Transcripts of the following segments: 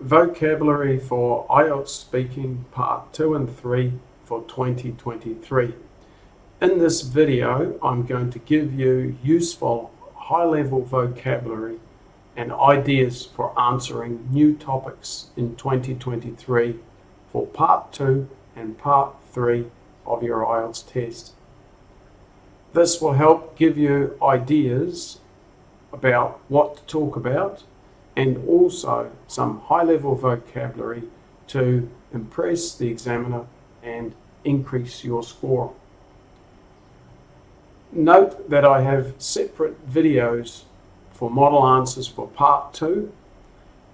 Vocabulary for IELTS Speaking Part 2 and 3 for 2023. In this video, I'm going to give you useful high-level vocabulary and ideas for answering new topics in 2023 for Part 2 and Part 3 of your IELTS test. This will help give you ideas about what to talk about and also some high-level vocabulary to impress the examiner and increase your score. Note that I have separate videos for model answers for Part 2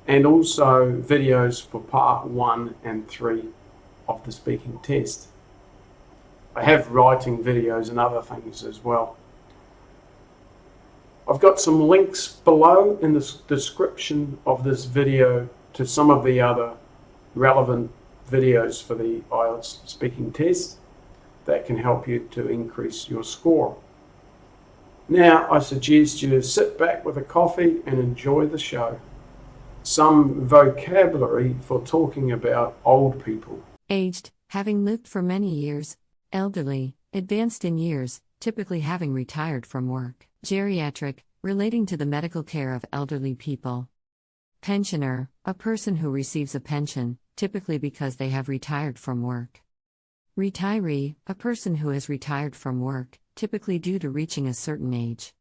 and also videos for Part 1 and 3 of the speaking test. I have writing videos and other things as well. I've got some links below in the description of this video to some of the other relevant videos for the IELTS speaking test that can help you to increase your score. Now I suggest you sit back with a coffee and enjoy the show. Some vocabulary for talking about old people. Aged, having lived for many years. Elderly, advanced in years, typically having retired from work. Geriatric, relating to the medical care of elderly people. Pensioner, a person who receives a pension, typically because they have retired from work. Retiree, a person who has retired from work, typically due to reaching a certain age.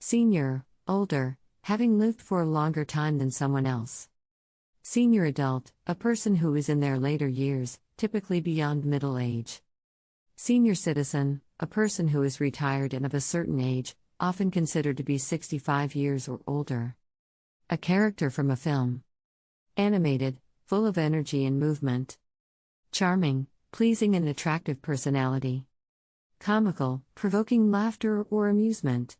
Senior, older, having lived for a longer time than someone else. Senior adult, a person who is in their later years, typically beyond middle age. Senior citizen, a person who is retired and of a certain age, often considered to be 65 years or older. A character from a film. Animated, full of energy and movement. Charming, pleasing and attractive personality. Comical, provoking laughter or amusement.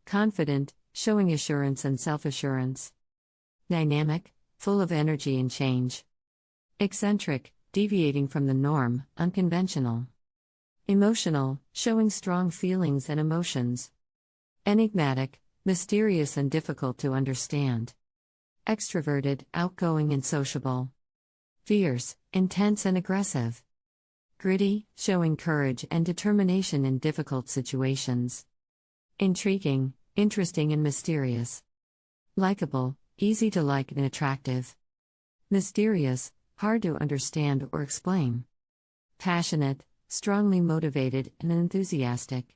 Confident, showing assurance and self-assurance. Dynamic, full of energy and change. Eccentric, deviating from the norm, unconventional. Emotional, showing strong feelings and emotions. Enigmatic, mysterious and difficult to understand. Extroverted, outgoing and sociable. Fierce, intense and aggressive. Gritty, showing courage and determination in difficult situations. Intriguing, interesting and mysterious. Likeable, easy to like and attractive. Mysterious, hard to understand or explain. Passionate, strongly motivated and enthusiastic.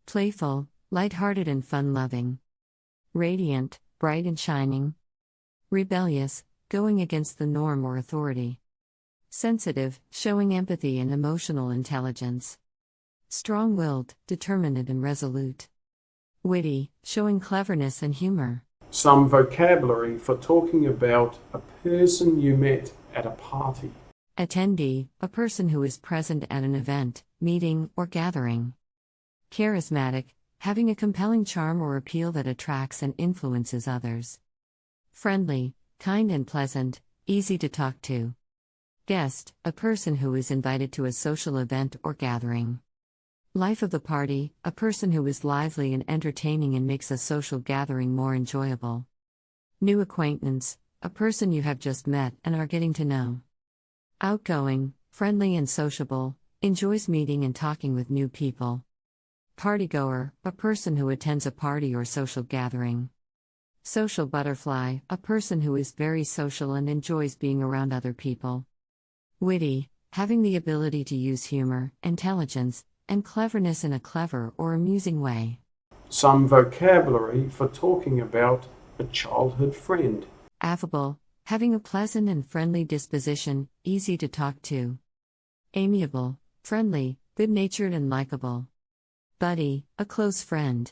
Playful, light-hearted and fun-loving. Radiant, bright and shining. Rebellious, going against the norm or authority. Sensitive, showing empathy and emotional intelligence. Strong-willed, determined and resolute. Witty, showing cleverness and humor. Some vocabulary for talking about a person you met at a party. Attendee, a person who is present at an event, meeting, or gathering. Charismatic, having a compelling charm or appeal that attracts and influences others. Friendly, kind and pleasant, easy to talk to. Guest, a person who is invited to a social event or gathering. Life of the party, a person who is lively and entertaining and makes a social gathering more enjoyable. New acquaintance, a person you have just met and are getting to know. Outgoing, friendly and sociable, enjoys meeting and talking with new people. Partygoer, a person who attends a party or social gathering. Social butterfly, a person who is very social and enjoys being around other people. Witty, having the ability to use humor, intelligence, and cleverness in a clever or amusing way. Some vocabulary for talking about a childhood friend. Affable, having a pleasant and friendly disposition, easy to talk to. Amiable, friendly, good-natured and likable. Buddy, a close friend.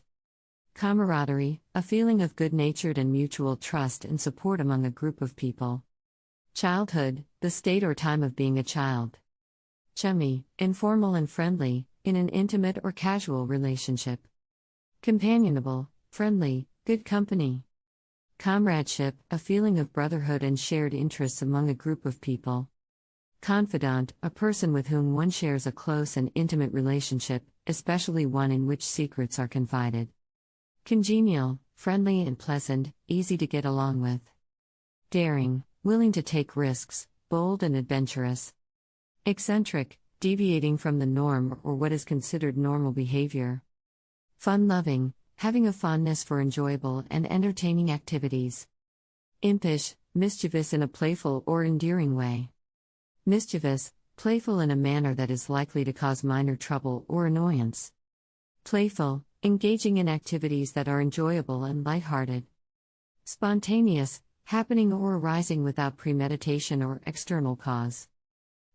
Camaraderie, a feeling of good-natured and mutual trust and support among a group of people. Childhood, the state or time of being a child. Chummy, informal and friendly, in an intimate or casual relationship. Companionable, friendly, good company. Comradeship, a feeling of brotherhood and shared interests among a group of people. Confidant, a person with whom one shares a close and intimate relationship, especially one in which secrets are confided. Congenial, friendly and pleasant, easy to get along with. Daring, willing to take risks, bold and adventurous. Eccentric, deviating from the norm or what is considered normal behavior. Fun-loving, having a fondness for enjoyable and entertaining activities. Impish, mischievous in a playful or endearing way. Mischievous, playful in a manner that is likely to cause minor trouble or annoyance. Playful, engaging in activities that are enjoyable and lighthearted. Spontaneous, happening or arising without premeditation or external cause.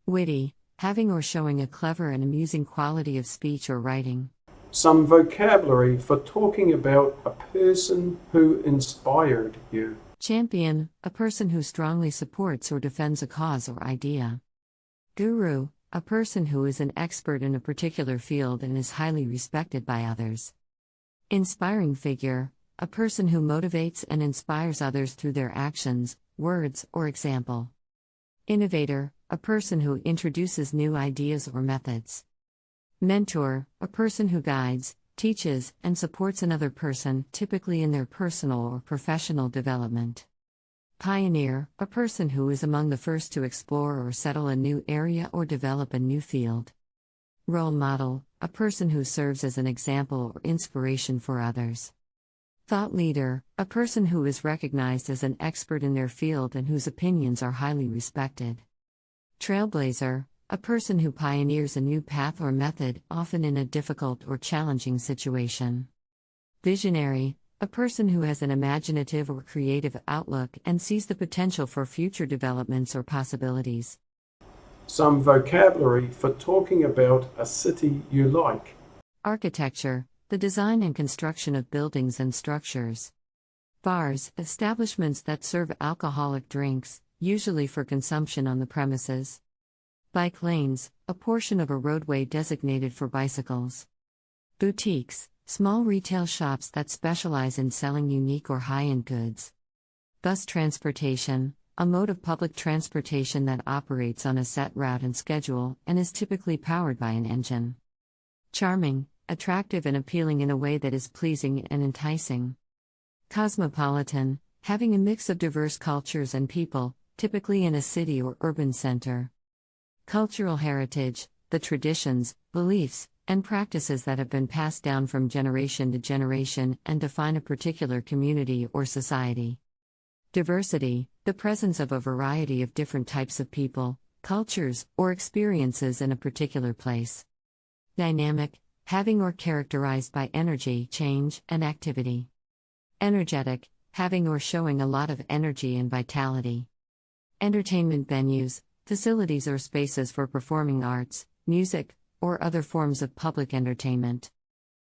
Witty, having or showing a clever and amusing quality of speech or writing. Some vocabulary for talking about a person who inspired you. Champion, a person who strongly supports or defends a cause or idea. Guru, a person who is an expert in a particular field and is highly respected by others. Inspiring figure, a person who motivates and inspires others through their actions, words, or example. Innovator, a person who introduces new ideas or methods. Mentor, a person who guides, teaches, and supports another person, typically in their personal or professional development. Pioneer, a person who is among the first to explore or settle a new area or develop a new field. Role model, a person who serves as an example or inspiration for others. Thought leader, a person who is recognized as an expert in their field and whose opinions are highly respected. Trailblazer, a person who pioneers a new path or method, often in a difficult or challenging situation. Visionary, a person who has an imaginative or creative outlook and sees the potential for future developments or possibilities. Some vocabulary for talking about a city you like. Architecture, the design and construction of buildings and structures. Bars, establishments that serve alcoholic drinks, usually for consumption on the premises. Bike lanes, a portion of a roadway designated for bicycles. Boutiques, small retail shops that specialize in selling unique or high-end goods. Bus transportation, a mode of public transportation that operates on a set route and schedule and is typically powered by an engine. Charming, attractive and appealing in a way that is pleasing and enticing. Cosmopolitan, having a mix of diverse cultures and people, typically in a city or urban center. Cultural heritage, the traditions, beliefs, and practices that have been passed down from generation to generation and define a particular community or society. Diversity, the presence of a variety of different types of people, cultures, or experiences in a particular place. Dynamic, having or characterized by energy, change, and activity. Energetic, having or showing a lot of energy and vitality. Entertainment venues, facilities or spaces for performing arts, music, or other forms of public entertainment.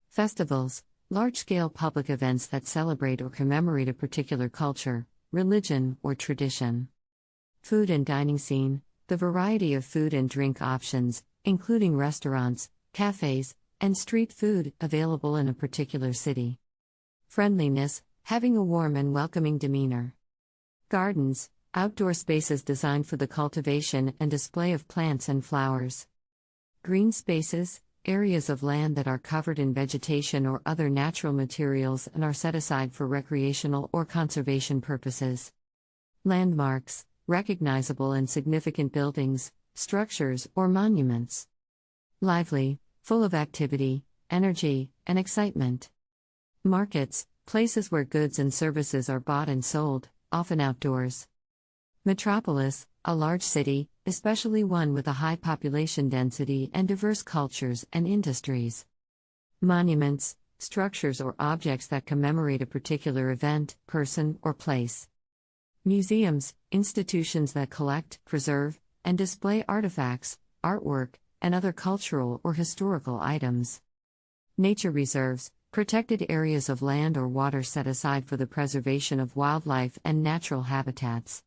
Festivals, large-scale public events that celebrate or commemorate a particular culture, religion, or tradition. Food and dining scene, the variety of food and drink options, including restaurants, cafes, and street food available in a particular city. Friendliness, having a warm and welcoming demeanor. Gardens, outdoor spaces designed for the cultivation and display of plants and flowers. Green spaces, areas of land that are covered in vegetation or other natural materials and are set aside for recreational or conservation purposes. Landmarks, recognizable and significant buildings, structures, or monuments. Lively, full of activity, energy, and excitement. Markets, places where goods and services are bought and sold, often outdoors. Metropolis, a large city, especially one with a high population density and diverse cultures and industries. Monuments, structures or objects that commemorate a particular event, person, or place. Museums, institutions that collect, preserve, and display artifacts, artwork, and other cultural or historical items. Nature reserves, protected areas of land or water set aside for the preservation of wildlife and natural habitats.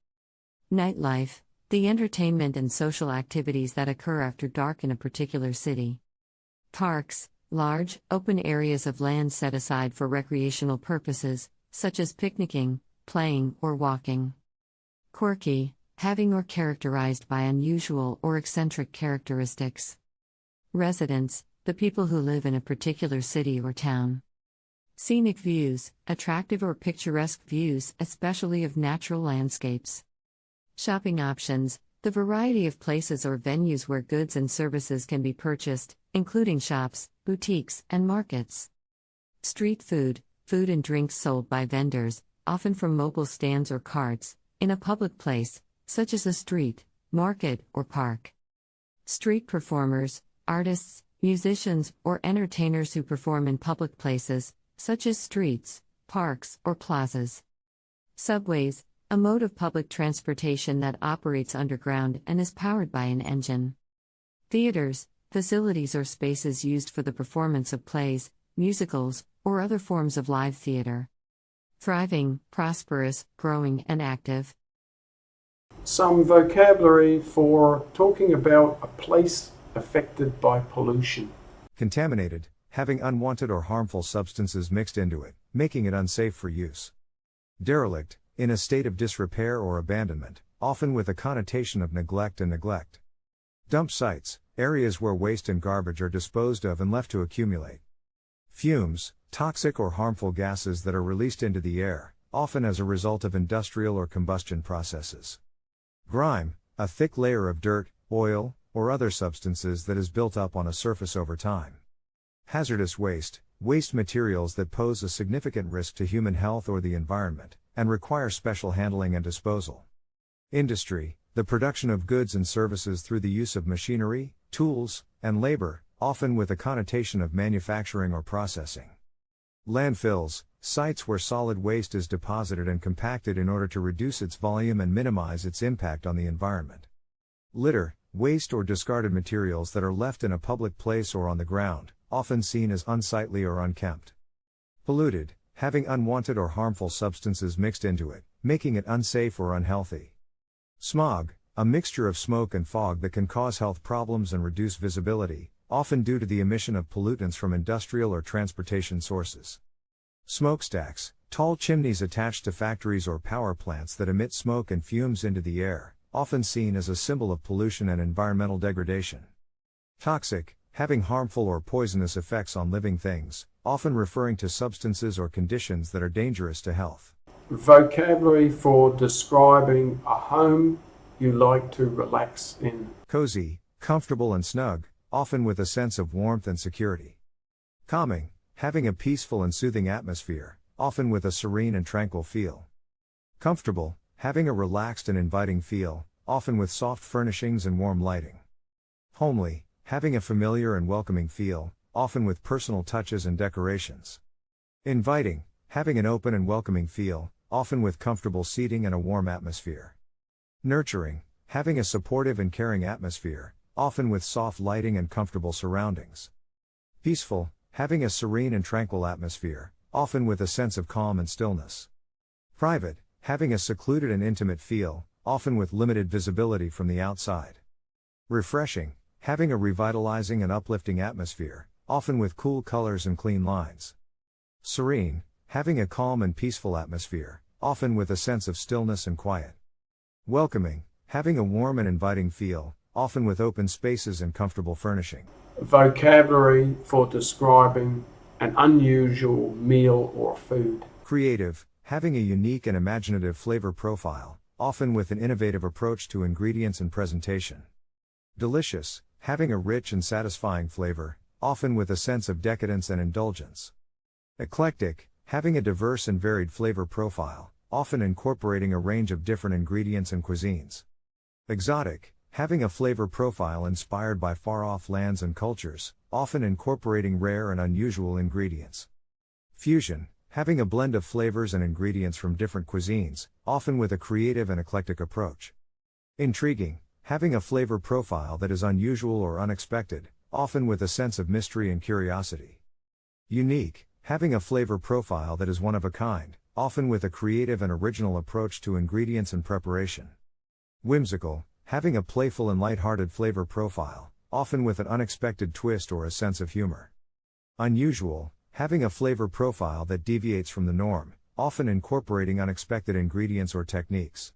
Nightlife, the entertainment and social activities that occur after dark in a particular city. Parks, large, open areas of land set aside for recreational purposes, such as picnicking, playing, or walking. Quirky, having or characterized by unusual or eccentric characteristics. Residents, the people who live in a particular city or town. Scenic views, attractive or picturesque views, especially of natural landscapes. Shopping options, the variety of places or venues where goods and services can be purchased, including shops, boutiques, and markets. Street food, food and drinks sold by vendors, often from mobile stands or carts, in a public place, such as a street, market, or park. Street performers, artists, musicians, or entertainers who perform in public places, such as streets, parks, or plazas. Subways, a mode of public transportation that operates underground and is powered by an engine. Theaters, facilities or spaces used for the performance of plays, musicals, or other forms of live theater. Thriving, prosperous, growing, and active. Some vocabulary for talking about a place affected by pollution. Contaminated, having unwanted or harmful substances mixed into it, making it unsafe for use. Derelict, in a state of disrepair or abandonment, often with a connotation of neglect and neglect. Dump sites, areas where waste and garbage are disposed of and left to accumulate. Fumes, toxic or harmful gases that are released into the air, often as a result of industrial or combustion processes. Grime, a thick layer of dirt, oil, or other substances that is built up on a surface over time. Hazardous waste, waste materials that pose a significant risk to human health or the environment, and require special handling and disposal. Industry, the production of goods and services through the use of machinery, tools, and labor, often with a connotation of manufacturing or processing. Landfills, sites where solid waste is deposited and compacted in order to reduce its volume and minimize its impact on the environment. Litter, waste or discarded materials that are left in a public place or on the ground, often seen as unsightly or unkempt. Polluted, having unwanted or harmful substances mixed into it, making it unsafe or unhealthy. Smog, a mixture of smoke and fog that can cause health problems and reduce visibility, often due to the emission of pollutants from industrial or transportation sources. Smokestacks, tall chimneys attached to factories or power plants that emit smoke and fumes into the air, often seen as a symbol of pollution and environmental degradation. Toxic, having harmful or poisonous effects on living things, often referring to substances or conditions that are dangerous to health. Vocabulary for describing a home you like to relax in. Cozy, comfortable and snug, often with a sense of warmth and security. Calming, having a peaceful and soothing atmosphere, often with a serene and tranquil feel. Comfortable, having a relaxed and inviting feel, often with soft furnishings and warm lighting. Homely, having a familiar and welcoming feel, often with personal touches and decorations. Inviting, having an open and welcoming feel, often with comfortable seating and a warm atmosphere. Nurturing, having a supportive and caring atmosphere, often with soft lighting and comfortable surroundings. Peaceful, having a serene and tranquil atmosphere, often with a sense of calm and stillness. Private, having a secluded and intimate feel, often with limited visibility from the outside. Refreshing, having a revitalizing and uplifting atmosphere, often with cool colors and clean lines. Serene, having a calm and peaceful atmosphere, often with a sense of stillness and quiet. Welcoming, having a warm and inviting feel, often with open spaces and comfortable furnishing. Vocabulary for describing an unusual meal or food. Creative, having a unique and imaginative flavor profile, often with an innovative approach to ingredients and presentation. Delicious, having a rich and satisfying flavor, often with a sense of decadence and indulgence. Eclectic, having a diverse and varied flavor profile, often incorporating a range of different ingredients and cuisines. Exotic, having a flavor profile inspired by far-off lands and cultures, often incorporating rare and unusual ingredients. Fusion, having a blend of flavors and ingredients from different cuisines, often with a creative and eclectic approach. Intriguing, having a flavor profile that is unusual or unexpected, often with a sense of mystery and curiosity. Unique, having a flavor profile that is one of a kind, often with a creative and original approach to ingredients and preparation. Whimsical, having a playful and light-hearted flavor profile, often with an unexpected twist or a sense of humor. Unusual, having a flavor profile that deviates from the norm, often incorporating unexpected ingredients or techniques.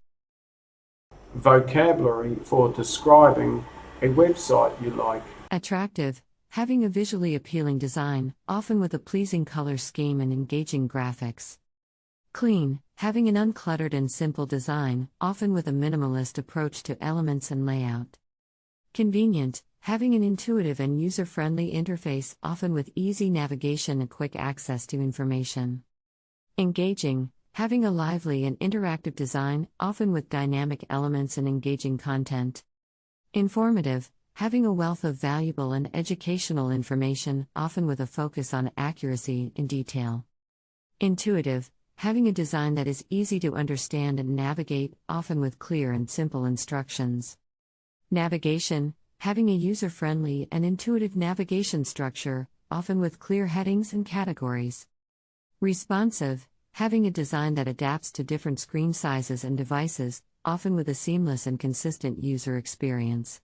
Vocabulary for describing a website you like. Attractive, having a visually appealing design, often with a pleasing color scheme and engaging graphics. Clean, having an uncluttered and simple design, often with a minimalist approach to elements and layout. Convenient, having an intuitive and user-friendly interface, often with easy navigation and quick access to information. Engaging, having a lively and interactive design, often with dynamic elements and engaging content. Informative, having a wealth of valuable and educational information, often with a focus on accuracy and detail. Intuitive, having a design that is easy to understand and navigate, often with clear and simple instructions. Navigation, having a user-friendly and intuitive navigation structure, often with clear headings and categories. Responsive, having a design that adapts to different screen sizes and devices, often with a seamless and consistent user experience.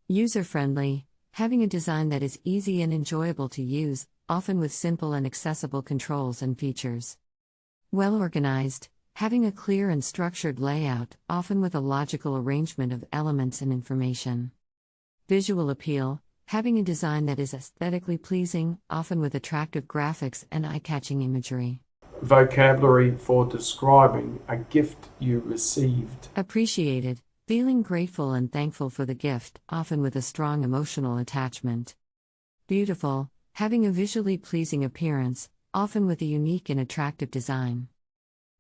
User-friendly, having a design that is easy and enjoyable to use, often with simple and accessible controls and features. Well-organized, having a clear and structured layout, often with a logical arrangement of elements and information. Visual appeal, having a design that is aesthetically pleasing, often with attractive graphics and eye-catching imagery. Vocabulary for describing a gift you received. Appreciated, feeling grateful and thankful for the gift, often with a strong emotional attachment. Beautiful, having a visually pleasing appearance, often with a unique and attractive design.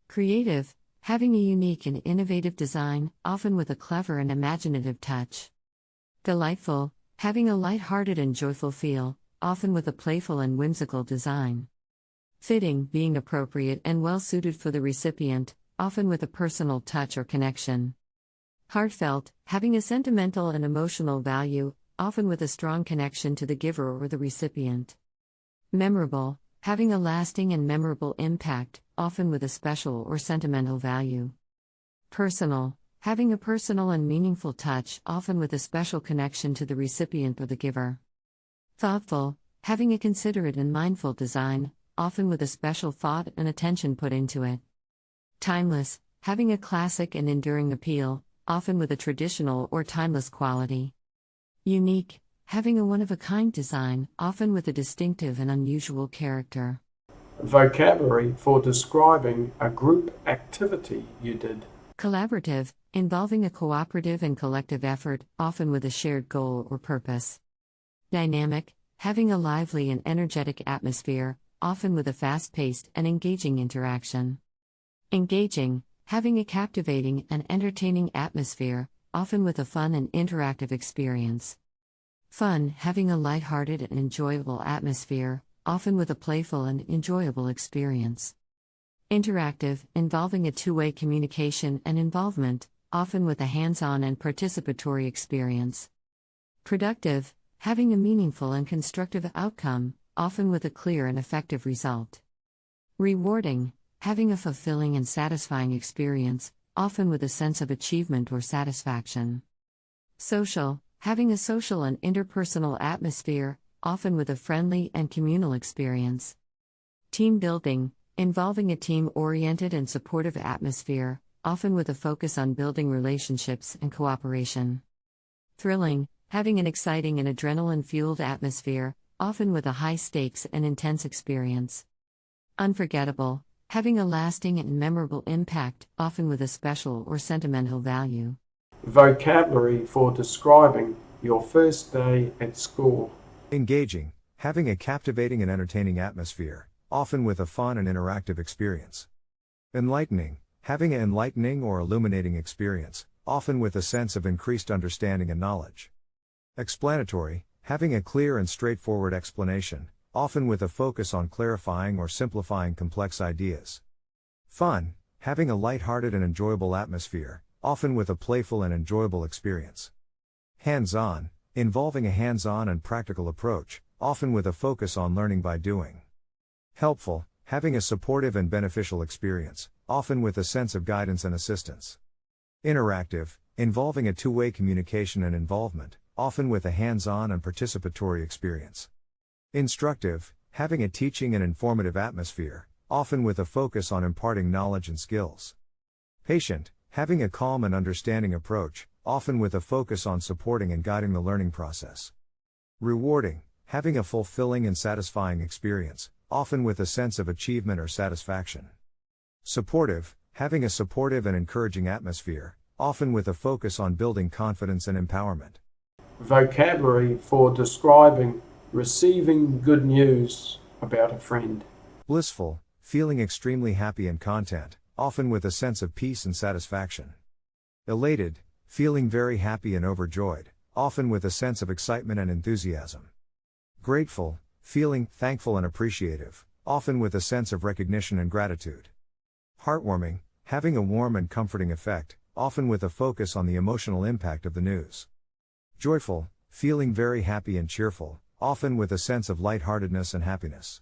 Creative, having a unique and innovative design, often with a clever and imaginative touch. Delightful, having a light-hearted and joyful feel, often with a playful and whimsical design. Fitting, being appropriate and well-suited for the recipient, often with a personal touch or connection. Heartfelt, having a sentimental and emotional value, often with a strong connection to the giver or the recipient. Memorable, having a lasting and memorable impact, often with a special or sentimental value. Personal, having a personal and meaningful touch, often with a special connection to the recipient or the giver. Thoughtful, having a considerate and mindful design, often with a special thought and attention put into it. Timeless, having a classic and enduring appeal, often with a traditional or timeless quality. Unique, having a one-of-a-kind design, often with a distinctive and unusual character. Vocabulary for describing a group activity you did. Collaborative, involving a cooperative and collective effort, often with a shared goal or purpose. Dynamic, having a lively and energetic atmosphere, often with a fast-paced and engaging interaction. Engaging, having a captivating and entertaining atmosphere, often with a fun and interactive experience. Fun, having a light-hearted and enjoyable atmosphere, often with a playful and enjoyable experience. Interactive, involving a two-way communication and involvement, often with a hands-on and participatory experience. Productive, having a meaningful and constructive outcome, often with a clear and effective result. Rewarding, having a fulfilling and satisfying experience, often with a sense of achievement or satisfaction. Social, having a social and interpersonal atmosphere, often with a friendly and communal experience. Team building, involving a team-oriented and supportive atmosphere, often with a focus on building relationships and cooperation. Thrilling, having an exciting and adrenaline-fueled atmosphere, often with a high stakes and intense experience. Unforgettable, having a lasting and memorable impact, often with a special or sentimental value. Vocabulary for describing your first day at school. Engaging, having a captivating and entertaining atmosphere, often with a fun and interactive experience. Enlightening, having an enlightening or illuminating experience, often with a sense of increased understanding and knowledge. Explanatory, having a clear and straightforward explanation, often with a focus on clarifying or simplifying complex ideas. Fun, having a light-hearted and enjoyable atmosphere, often with a playful and enjoyable experience. Hands-on, involving a hands-on and practical approach, often with a focus on learning by doing. Helpful, having a supportive and beneficial experience, often with a sense of guidance and assistance. Interactive, involving a two-way communication and involvement, often with a hands-on and participatory experience. Instructive, having a teaching and informative atmosphere, often with a focus on imparting knowledge and skills. Patient, having a calm and understanding approach, often with a focus on supporting and guiding the learning process. Rewarding, having a fulfilling and satisfying experience, often with a sense of achievement or satisfaction. Supportive, having a supportive and encouraging atmosphere, often with a focus on building confidence and empowerment. Vocabulary for describing receiving good news about a friend. Blissful, feeling extremely happy and content, often with a sense of peace and satisfaction. Elated, feeling very happy and overjoyed, often with a sense of excitement and enthusiasm. Grateful, feeling thankful and appreciative, often with a sense of recognition and gratitude. Heartwarming, having a warm and comforting effect, often with a focus on the emotional impact of the news. Joyful, feeling very happy and cheerful, often with a sense of lightheartedness and happiness.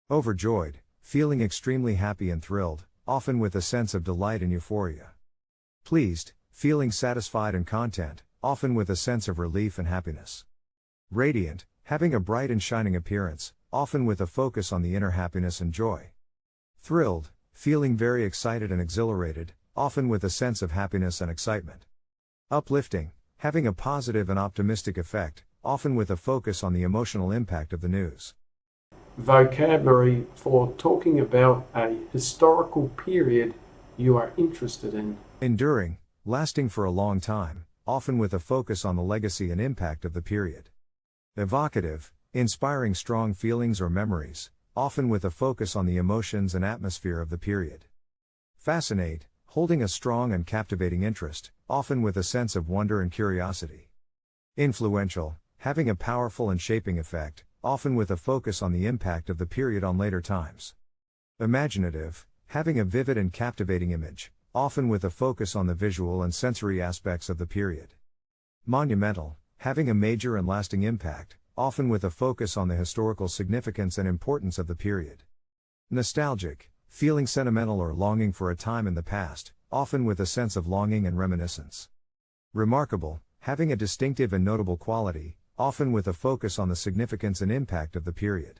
Overjoyed, feeling extremely happy and thrilled, often with a sense of delight and euphoria. Pleased, feeling satisfied and content, often with a sense of relief and happiness. Radiant, having a bright and shining appearance, often with a focus on the inner happiness and joy. Thrilled, feeling very excited and exhilarated, often with a sense of happiness and excitement. Uplifting, having a positive and optimistic effect, often with a focus on the emotional impact of the news. Vocabulary for talking about a historical period you are interested in. Enduring, lasting for a long time, often with a focus on the legacy and impact of the period. Evocative, inspiring strong feelings or memories, often with a focus on the emotions and atmosphere of the period. Fascinate, holding a strong and captivating interest, often with a sense of wonder and curiosity. Influential, having a powerful and shaping effect, often with a focus on the impact of the period on later times. Imaginative, having a vivid and captivating image, often with a focus on the visual and sensory aspects of the period. Monumental, having a major and lasting impact, often with a focus on the historical significance and importance of the period. Nostalgic, feeling sentimental or longing for a time in the past, often with a sense of longing and reminiscence. Remarkable, having a distinctive and notable quality, often with a focus on the significance and impact of the period.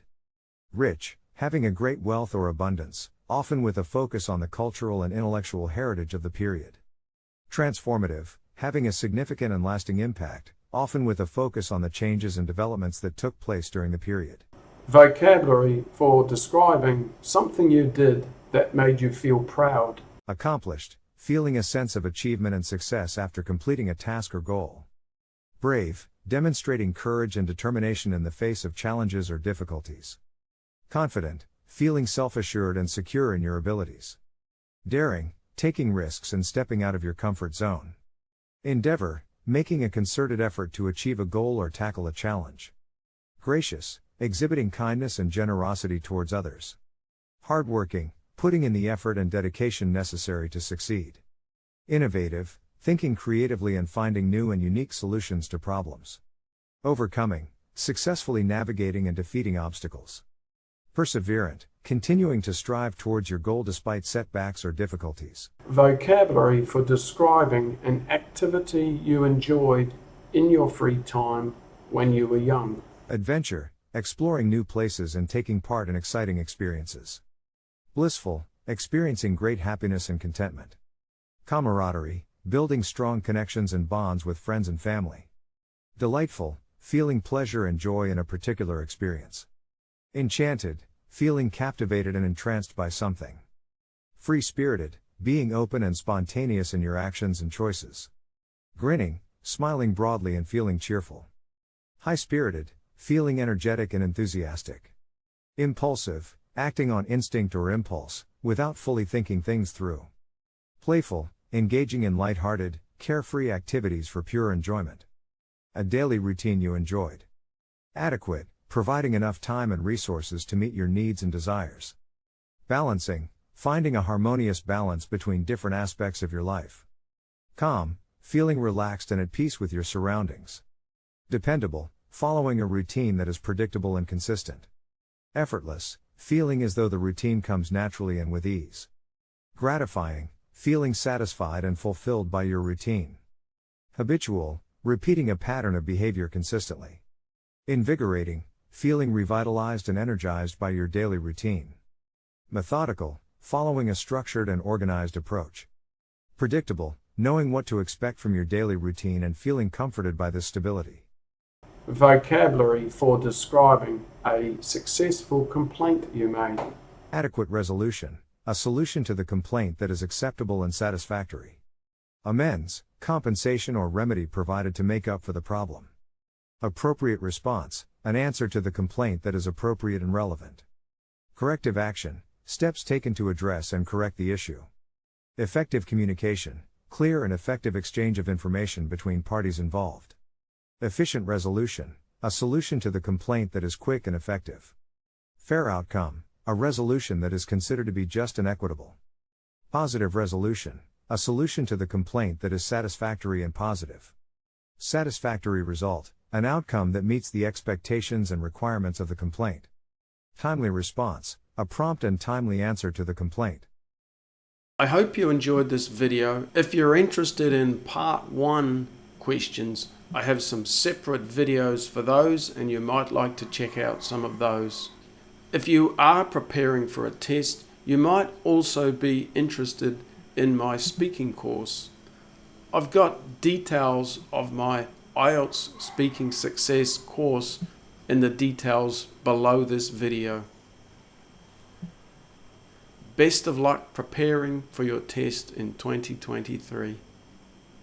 Rich, having a great wealth or abundance, often with a focus on the cultural and intellectual heritage of the period. Transformative, having a significant and lasting impact, often with a focus on the changes and developments that took place during the period. Vocabulary for describing something you did that made you feel proud. Accomplished, feeling a sense of achievement and success after completing a task or goal. Brave, demonstrating courage and determination in the face of challenges or difficulties. Confident, feeling self-assured and secure in your abilities. Daring, taking risks and stepping out of your comfort zone. Endeavor, making a concerted effort to achieve a goal or tackle a challenge. Gracious, exhibiting kindness and generosity towards others. Hardworking, putting in the effort and dedication necessary to succeed. Innovative, thinking creatively and finding new and unique solutions to problems. Overcoming, successfully navigating and defeating obstacles. Perseverant, continuing to strive towards your goal despite setbacks or difficulties. Vocabulary for describing an activity you enjoyed in your free time when you were young. Adventure, exploring new places and taking part in exciting experiences. Blissful, experiencing great happiness and contentment. Camaraderie, building strong connections and bonds with friends and family. Delightful, feeling pleasure and joy in a particular experience. Enchanted, feeling captivated and entranced by something. Free-spirited, being open and spontaneous in your actions and choices. Grinning, smiling broadly and feeling cheerful. High-spirited, feeling energetic and enthusiastic. Impulsive, acting on instinct or impulse, without fully thinking things through. Playful, engaging in light-hearted, carefree activities for pure enjoyment. A daily routine you enjoyed. Adequate, providing enough time and resources to meet your needs and desires. Balancing, finding a harmonious balance between different aspects of your life. Calm, feeling relaxed and at peace with your surroundings. Dependable, following a routine that is predictable and consistent. Effortless, feeling as though the routine comes naturally and with ease. Gratifying, feeling satisfied and fulfilled by your routine. Habitual, repeating a pattern of behavior consistently. Invigorating, feeling revitalized and energized by your daily routine. Methodical, following a structured and organized approach. Predictable, knowing what to expect from your daily routine and feeling comforted by this stability. Vocabulary for describing a successful complaint you made. Adequate resolution, a solution to the complaint that is acceptable and satisfactory. Amends, compensation or remedy provided to make up for the problem. Appropriate response, an answer to the complaint that is appropriate and relevant. Corrective action, steps taken to address and correct the issue. Effective communication, clear and effective exchange of information between parties involved. Efficient resolution, a solution to the complaint that is quick and effective. Fair outcome, a resolution that is considered to be just and equitable. Positive resolution, a solution to the complaint that is satisfactory and positive. Satisfactory result, an outcome that meets the expectations and requirements of the complaint. Timely response, a prompt and timely answer to the complaint. I hope you enjoyed this video. If you're interested in part 1 questions, I have some separate videos for those and you might like to check out some of those. If you are preparing for a test, you might also be interested in my speaking course. I've got details of my IELTS Speaking Success course in the details below this video. Best of luck preparing for your test in 2023.